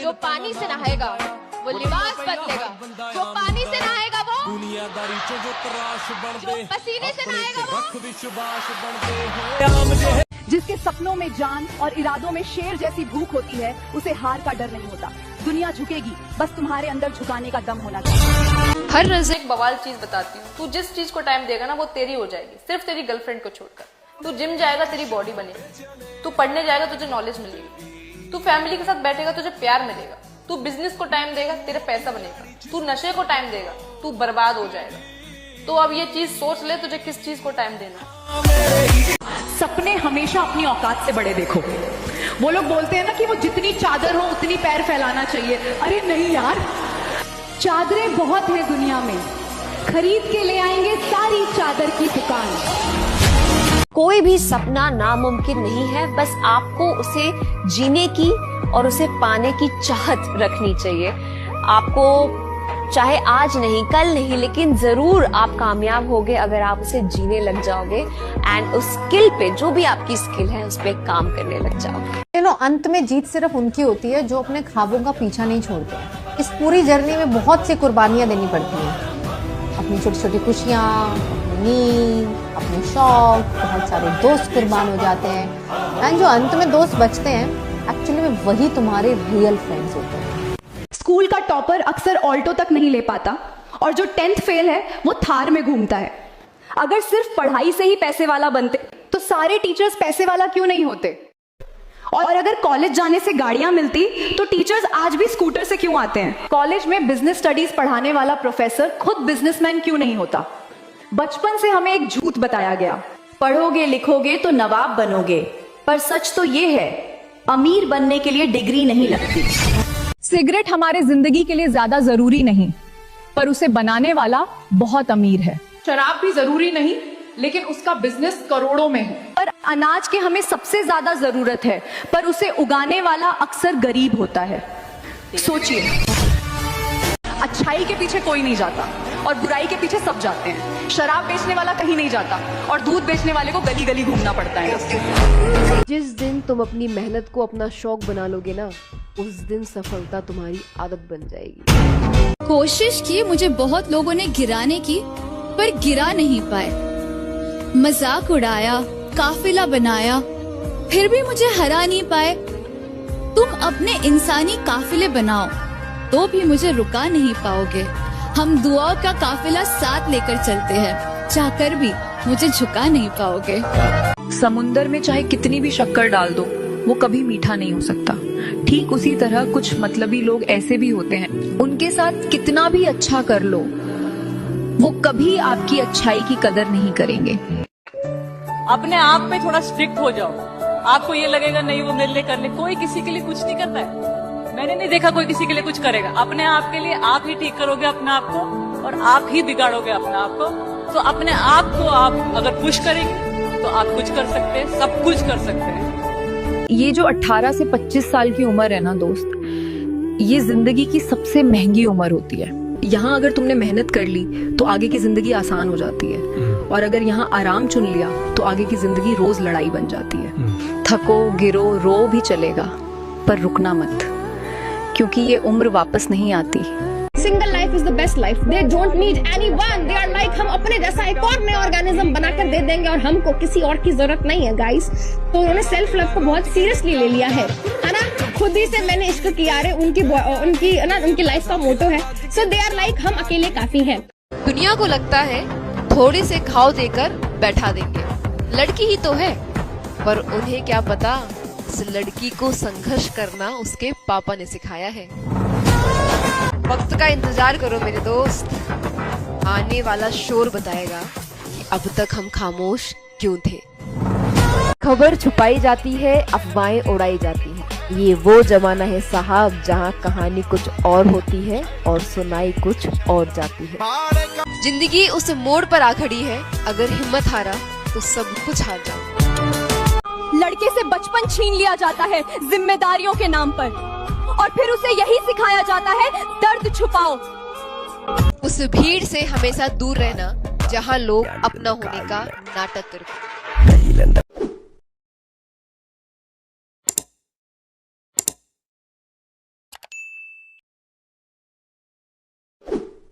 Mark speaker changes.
Speaker 1: जो पानी से नहाएगा वो लिबास बदलेगा, जो पानी से नहाएगा वो जो पसीने से नहाएगा वो।
Speaker 2: जिसके सपनों में जान और इरादों में शेर जैसी भूख होती है, उसे हार का डर नहीं होता। दुनिया झुकेगी, बस तुम्हारे अंदर झुकाने का दम होना चाहिए।
Speaker 3: हर रोज एक बवाल चीज बताती हूँ, तू जिस चीज को टाइम देगा ना वो तेरी हो जाएगी, सिर्फ तेरी गर्लफ्रेंड को छोड़कर। तू जिम जाएगा तेरी बॉडी बनेगी, तू पढ़ने जाएगा तुझे नॉलेज मिलेगी, तू फैमिली के साथ बैठेगा तुझे प्यार मिलेगा, तू बिजनेस को टाइम देगा तेरे पैसा बनेगा, तू नशे को टाइम देगा तू बर्बाद हो जाएगा। तो अब ये चीज सोच ले तुझे किस चीज को टाइम देना।
Speaker 2: सपने हमेशा अपनी औकात से बड़े देखो। वो लोग बोलते हैं ना कि वो जितनी चादर हो उतनी पैर फैलाना चाहिए। अरे नहीं यार, चादरें बहुत है दुनिया में, खरीद के ले आएंगे सारी चादर की दुकान।
Speaker 4: कोई भी सपना नामुमकिन नहीं है, बस आपको उसे जीने की और उसे पाने की चाहत रखनी चाहिए। आपको चाहे आज नहीं कल नहीं, लेकिन जरूर आप कामयाब होगे अगर आप उसे जीने लग जाओगे एंड उस स्किल पे, जो भी आपकी स्किल है उस पे काम करने लग जाओगे।
Speaker 5: अंत में जीत सिर्फ उनकी होती है जो अपने ख्वाबों का पीछा नहीं छोड़ते। इस पूरी जर्नी में बहुत सी कुर्बानियां देनी पड़ती हैं, अपनी छोटी छोटी खुशियां, अपनी नींद, अपने शौक, बहुत सारे दोस्त कुर्बान हो जाते हैं। एंड जो अंत में दोस्त बचते हैं, एक्चुअली में वही तुम्हारे रियल फ्रेंड्स होते हैं।
Speaker 2: स्कूल का टॉपर अक्सर ऑल्टो तक नहीं ले पाता, और जो 10th फेल है वो थार में घूमता है। अगर सिर्फ पढ़ाई से ही पैसे वाला बनते तो सारे टीचर्स पैसे वाला क्यों नहीं होते? और अगर कॉलेज जाने से गाड़ियां मिलती तो टीचर्स आज भी स्कूटर से क्यों आते हैं? कॉलेज में बिजनेस स्टडीज पढ़ाने वाला प्रोफेसर खुद बिजनेसमैन क्यों नहीं होता? बचपन से हमें एक झूठ बताया गया, पढ़ोगे लिखोगे तो नवाब बनोगे, पर सच तो ये है, अमीर बनने के लिए डिग्री नहीं लगती। सिगरेट हमारे जिंदगी के लिए ज्यादा जरूरी नहीं, पर उसे बनाने वाला बहुत अमीर है।
Speaker 6: शराब भी जरूरी नहीं, लेकिन उसका बिजनेस करोड़ों में है।
Speaker 2: पर अनाज के हमें सबसे ज्यादा जरूरत है, पर उसे उगाने वाला अक्सर गरीब होता है। सोचिए, अच्छाई के पीछे कोई नहीं जाता और बुराई के पीछे सब जाते हैं। शराब बेचने वाला कहीं नहीं जाता और दूध बेचने वाले को गली गली घूमना पड़ता है।
Speaker 7: जिस दिन तुम अपनी मेहनत को अपना शौक बना लोगे ना, उस दिन सफलता तुम्हारी आदत बन जाएगी।
Speaker 8: कोशिश की मुझे बहुत लोगों ने गिराने की, पर गिरा नहीं पाए। मजाक उड़ाया, काफिला बनाया, फिर भी मुझे हरा नहीं पाए। तुम अपने इंसानी काफिले बनाओ तो भी मुझे रुका नहीं पाओगे। हम दुआओं का काफिला साथ लेकर चलते हैं, चाहकर भी मुझे झुका नहीं पाओगे।
Speaker 9: समुंदर में चाहे कितनी भी शक्कर डाल दो, वो कभी मीठा नहीं हो सकता। ठीक उसी तरह कुछ मतलबी लोग ऐसे भी होते हैं, उनके साथ कितना भी अच्छा कर लो, वो कभी आपकी अच्छाई की कदर नहीं करेंगे।
Speaker 10: अपने आप पे थोड़ा स्ट्रिक्ट हो जाओ। आपको ये लगेगा नहीं वो मेरे लिए कर ले, कोई किसी के लिए कुछ नहीं करता है। मैंने नहीं देखा कोई किसी के लिए कुछ करेगा। अपने आप के लिए आप ही ठीक करोगे अपने आप को, और आप ही बिगाड़ोगे अपने आप को। तो अपने आप को आप अगर पुश करेंगे तो आप कुछ कर सकते हैं, सब कुछ कर सकते हैं।
Speaker 9: ये जो 18 से 25 साल की उम्र है ना दोस्त, ये जिंदगी की सबसे महंगी उम्र होती है। यहाँ अगर तुमने मेहनत कर ली तो आगे की जिंदगी आसान हो जाती है, और अगर यहाँ आराम चुन लिया तो आगे की जिंदगी रोज लड़ाई बन जाती है। थको गिरो रो भी चलेगा, पर रुकना मत, क्योंकि ये उम्र वापस नहीं आती।
Speaker 11: Single life is the best life. They don't need anyone, they are like हम अपने जैसा एक और नया ऑर्गेनिज्म बनाकर दे देंगे और हमको किसी और की जरूरत नहीं है गाइस। तो उन्होंने सेल्फ लव को बहुत सीरियसली ले लिया है ना। खुद ही से मैंने इश्क किया रे, उनकी लाइफ का मोटो है। सो दे आर लाइक हम अकेले काफी हैं।
Speaker 1: दुनिया को लगता है थोड़े से घाव देकर बैठा देंगे, लड़की ही तो है, पर उन्हें क्या पता इस लड़की को संघर्ष करना उसके पापा ने सिखाया है। वक्त का इंतजार करो मेरे दोस्त, आने वाला शोर बताएगा कि अब तक हम खामोश क्यों थे।
Speaker 7: खबर छुपाई जाती है, अफवाहें उड़ाई जाती हैं। ये वो जमाना है साहब जहाँ कहानी कुछ और होती है और सुनाई कुछ और जाती है।
Speaker 1: जिंदगी उस मोड़ पर आ खड़ी है, अगर हिम्मत हारा तो सब कुछ हार जाओ।
Speaker 2: लड़के से बचपन छीन लिया जाता है जिम्मेदारियों के नाम पर, और फिर उसे यही सिखाया जाता है दर्द छुपाओ।
Speaker 1: उस भीड़ से हमेशा दूर रहना जहाँ लोग अपना होने का नाटक करते।